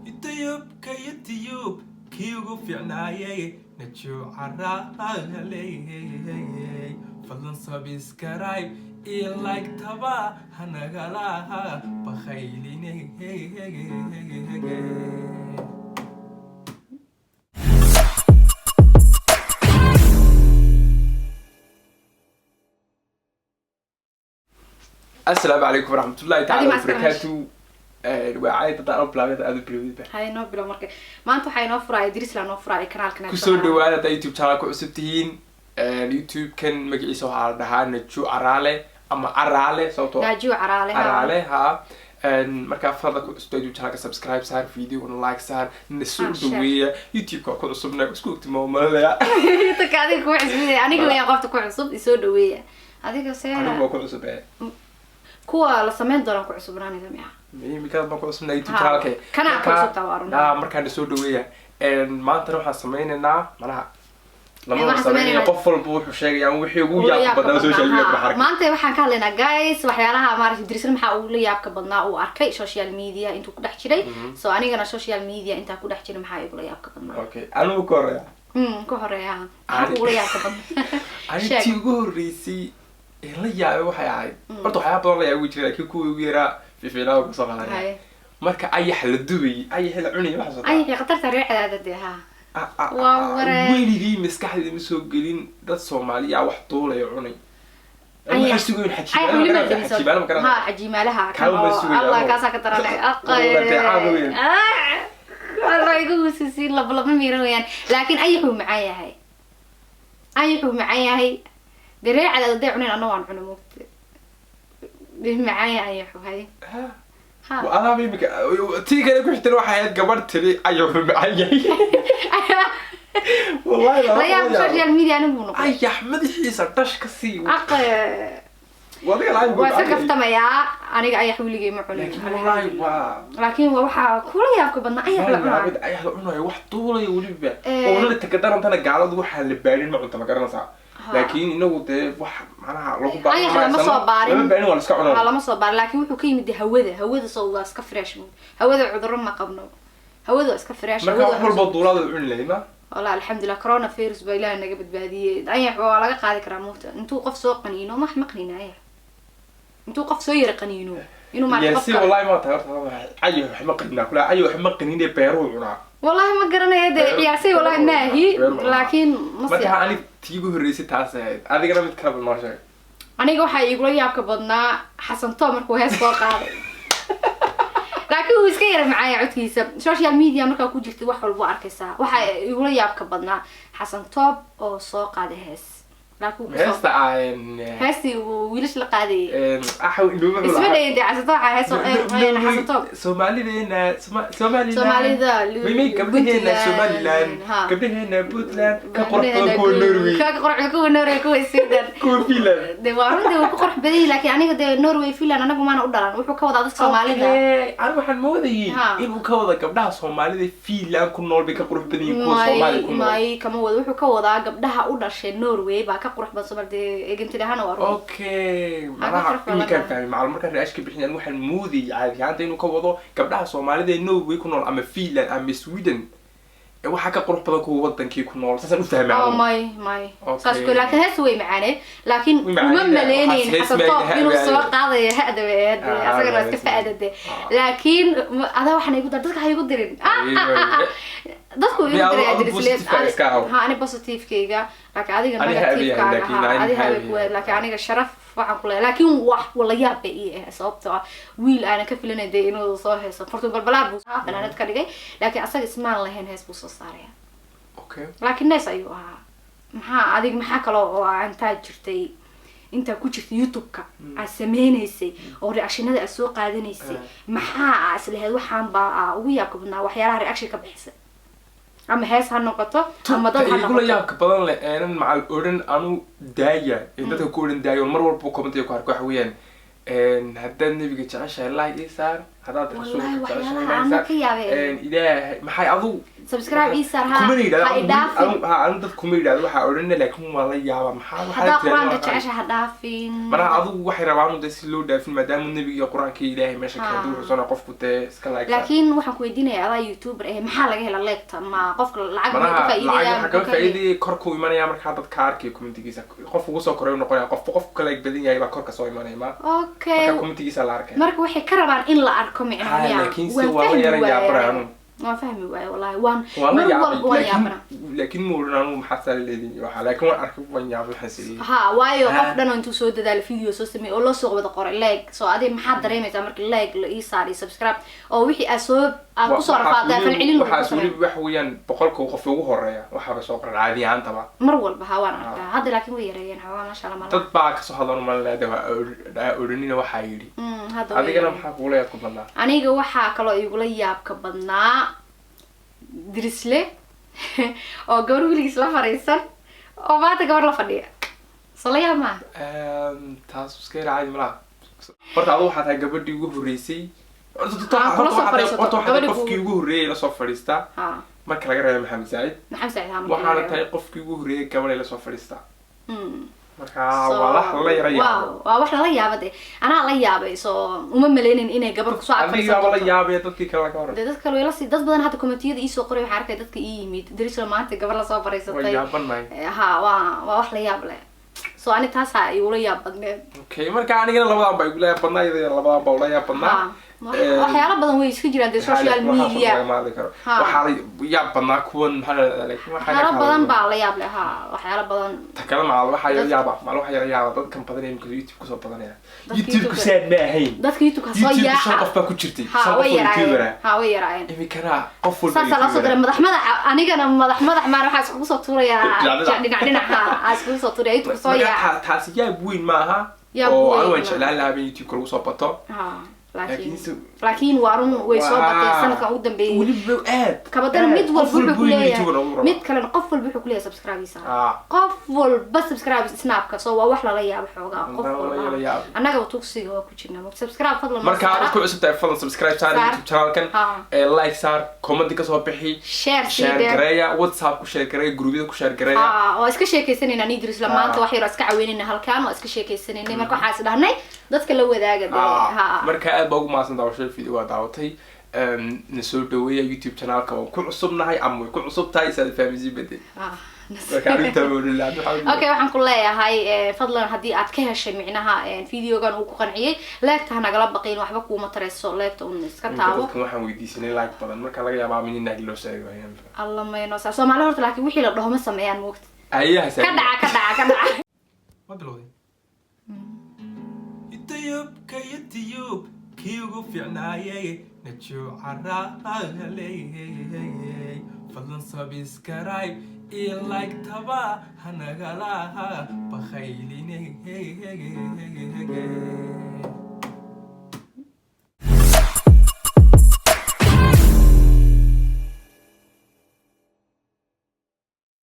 يوتيوب كيوغو في عناية نجو عرالي فضلن سبسكرايب إيه لايك تبا هنغلا بخيليني السلام عليكم ورحمة الله تعالى وبركاته. وعايد تدارو بلاغيد aad u bilowday hay no bilow markay maanta waxa inoo furay Idris la noo furay kanaalkan ku soo dhawaada YouTube channel ku cusub tihiin YouTube kan magaciisa waxa la dhahaa Naju Arale ama Arale sababtoo Naju Arale ha marka fadlan ku cusub YouTube channel ka subscribe saar video and like saar nasoo dhaweeya YouTube ka ku cusubna isku ogtimo malaya ta kaadi ku cusub aniga way qofta ku cusub isoo dhaweeya adiga aniga ku cusub kuwa la sameyn doona ku cusubnaanida miya ميكاد ما كنت سمعت YouTube channel كي كان أقول صوت مركان نسود وياه ما أنت روح سمينا معناها لما سمينا قفل بوح وشيء يعني وحي ويا بدنا سوشيال ميديا بحركة ما أنت وحنا كان لنا جايز وحيالها ما رح تدرسنا محاول يابك بدنا وأركي سوشيال ميديا أنتوا كده حكي سو أنا جنا سوشيال ميديا أنت كده حكي محاول يقول يابك بدنا أوكي أنا بكرة كهرة أقول يابك بدنا أنا تيجور ريسي لا يا وحي عاي برضو حياة طول يا وجهي لكن كوي ويرا في فينا وقصة على marka ay xal duubay ay xal cunay wax soo ay qatarta riixada deeha weligii maskaxdayda ma soo gelin dad Soomaaliya wax duulay cunay ay xasuuqin xajiibaala ha xajiimaalaha Allah ka saka taranay aqay Allah igu sii laba miiro weeyaan laakiin ayxu macaayahay riixada deeca cunay anoo aan cuno moogta معايا أيحو هاي وأنا بيبك تيجي أنا كنت أروح حياة قبل تري أيحو معايا والله لا يا سوشيال ميديا أنا مو أي أحمد حيس أرتش كسي والله لا يقول وسقفت ميا أنا أيحو اللي جاي معه لكن وحى كل يابك بدنا أيحو عنه واحد طوله يولي بيه ولا تقدر أنت أنا قاعد أروح اللي بعدين ما أنت ما قررنا صح لكن إنه ده واحد معناها لو بقى أي لما صبارين لما بيني ولا سكعنا لما صبار لكن وحكي كيم ده هوده صودا سكفريش مو هوده عذر ما قبله هوده سكفريش هوده حول البطولات العلن لما والله الحمد لله كورونا فيروس بيلا إنه جبت بهدية أي حوالي قاعد كراموت أنتوا قف سوق قنينه ما حمقنينا أيه أنتوا قف سوير قنينه إنه ما يا سي والله ما تعرف أيه حمقنينا كلا أيه حمقنينا بيرونا والله ما قرنا يدي يا سي والله ما هي لكن ما أنا تيجو هريسي تاسع هذا كلام يتكلم المرجع أنا جو حي يقول يابك بدنا حسن تومر كويس فوقه لكن هو سكير معايا عتيسة سوشيال ميديا مركا كوجلت واحد البوار كيسا واحد يقول يابك بدنا حسن توب أو سوق هذا هس هس تعاين هسي ويلش لقادي أحاول إنه اسمه ده يدي عزتها هس حسن توب سومالي ده سومالي ذا ميمي قبله هنا سومالي لان قبله هنا بوتلان كقرح كون نروي كقرح كون نروي كون السودان كون فيلان ده وارد ده كقرح بدي لكن أنا ده نروي فيلان أنا كمان أقدر وحكي كوضع ده سومالي ده أنا واحد مودي إنه كوضع قبلها سومالي ده فيلان كون نور بكقرح بدي كون سومالي كون ماي كم هو وحكي كوضع قبلها أقدر شيء نروي بقى كقرح بس بدي إجنتي ده هنا وارد أوكي مرة كان فاهم مع المرة اللي أشكي بحنا الواحد مودي عادي يعني إنه كوضع قبلها سومالي ده نروي كون نور أما فيلان أما سويدن waxa ka qurux badan kuwa wadankii ku nool sasan u fahmaa may saas ku laakiin hees way macaane laakiin uma maleyneen xasabto inuu soo qaadayo hadaba asaga iska faadade laakiin ada waxaan igu dadka hay igu dirin dadku igu diray adres ha ani positive kayga laakiin adiga negative kaaga adiga laakiin aniga sharaf waxaan ku leeyahay laakiin wax wala yaab ee sababtoo wiil aan ka filanay inuu soo heeso fortune balbalaar buu fanaanad ka dhigay laakiin asaga ismaan lahayn hees buu soo saaraya okay laakiin nees ayuu ahaa maxaa adiga maxaa kale oo aan taa jirtay inta ku jirtay YouTube-ka aad sameeynaysa oo reactionada aad soo qaadanaysay maxaa aslahayd waxaan baa ugu yaabka badnaa waxyaalaha reaction ka bixisay ama hees ha noqoto ama dad ha noqoto igu la yaabka badan leh aanan macal oran anu daaya dadka ku oran daayo mar walba comment ku arko waxa weeyaan hadda nabiga jeceshahay like isaar hadaad rasuulka jeceshahay ilaahay maxay adu subscribe isa ha aan dad kuma yiraahdo waxa oranay laakiin waa la yaaba maxaa waxa quraanka jecesha ha dhaafin mana adigu waxay rabaan in si loo dhaafin maadaama nabiga quraanka ilaahay meesha ka duursana qofku tee iska like laakiin waxaan ku weydiinayaa adaa youtuber maxaa laga helaa leegta ma qofka lacag ka faa'iiday kor ku imanaya marka dadka arkay commentigiisa qof ugu soo koray noqonaya qof kale badan yahay ba kor ka soo imanaya ma okay marka commentigiisa la arkay marka waxay ka rabaan in la arko micnaheedu laakiin si waa yara yaabran ما فهمي والله وان لكن مورنا مو محصل ليدين waxa laakiin waan arkay waan yaab xasii ha waayo qof dhan intuu soo dadaal video soo sameey oo la soo wada qoray like soo adii maxaa dareemaysaa marka like la ii saari subscribe oo wixii aan ku soo rafaaday falcelin wax weeyaan boqolka qof ugu horeeya waxa soo qoran caadi ahaantaba mar walba ha waan arkaa hadda laakiin way yareeyeen ha ma sha Allah dad baa ka soo hadlan ma leedahay oranina waxa yiri adigana maxaa kula yaab ku badnaa aniga waxa kale oo igu la yaab ka badnaa dirisle oo gabar wiligiis la fariisan oo maanta gabar la fadhiya salaya ma taas iska raacay malaha horta adigu waxaad tahay gabadhii ugu horeysay qofkii ugu horeeyay la soo fadhiista marka laga reebo Maxamed Said waxaana tahay qofkii ugu horeeyay gabadhii la soo fadhiista marka waa wax la yaabay ana la yaabay soo uma maleeynin inay gabar ku soo aqriso adiga la yaabay dadkii kale ka hor dad kale way la sii dad badan hadda commentiyada ii soo qoray waxa arkay dadka ii yimid dirisla maanta gabar la soo fariisatay ha waa wax la yaab leh soo ani taas ay ula yaab badneed okay marka anigana labadan bay ula yaab badnaayeen labadan baa ula yaab badnaa waxyaalo badan way iska jiraan social media waxa la yaab badnaa kuwan waxyaalo badan baa la yaab leh waxyaalo badan takala ma waxa waxa yaab dadkan badan ee YouTube ku soo badanaya YouTube ku saad ma ahayn dadka YouTube ka soo yaa qof baa ku jirtay qof way yaraayen imikana qof walba saasa la soo diray madax anigana madax maan waxa isku soo tuuraya dhinaca isku soo tuuraya YouTube soo yaa taas yaab weyn ma aha oo aan waan jeclaan lahaa YouTube ku soo bato laakiin waarun way soo batay sanadkan ugu dambeeyay waliba aad kabadana mid walba wuxuu ku leeyahay mid kale qof walba wuxuu ku leeyahay subscribe qof walba subscribe snapka soo waa wax la yaab xoogaa qof walba anaga tuugsiga waa ku jirnaa subscribe fadlan marka aad ku cusub tahay fadlan subscribe saar YouTube channelkan like saar comment ka soo bixi share gareeya WhatsApp ku share gareeya groupyada ku share gareeya oo iska sheekaysanayna ni diris la maanta wax yar iska caawinayna halkaan oo iska sheekaysanayna marka waxa is dhahnay dadka la wadaaga marka aad baa ugu maasan daawashada video daawatay na soo dhaweeya YouTube channelka oo ku cusubnahay ama ku cusub tahay saad fahmisi baday okay waxaan ku leeyahay fadlan hadii aad ka heshay micnaha videogan uu ku qanciyay like-ta nagala baqeen waxba kuuma tareeso like-ta uu iska taabo waxaan weydiisanay like badan marka laga yaabaa in inaad loo sheego Allah ma inoo Soomaali horta laakiin wixii la dhaho ma sameeyaan moogta ayaha ka dhaca ma bilowday YouTube kiugu fiicnaayay najo caraalay fadlan subscribe iyo like taba hanagala bakhaylin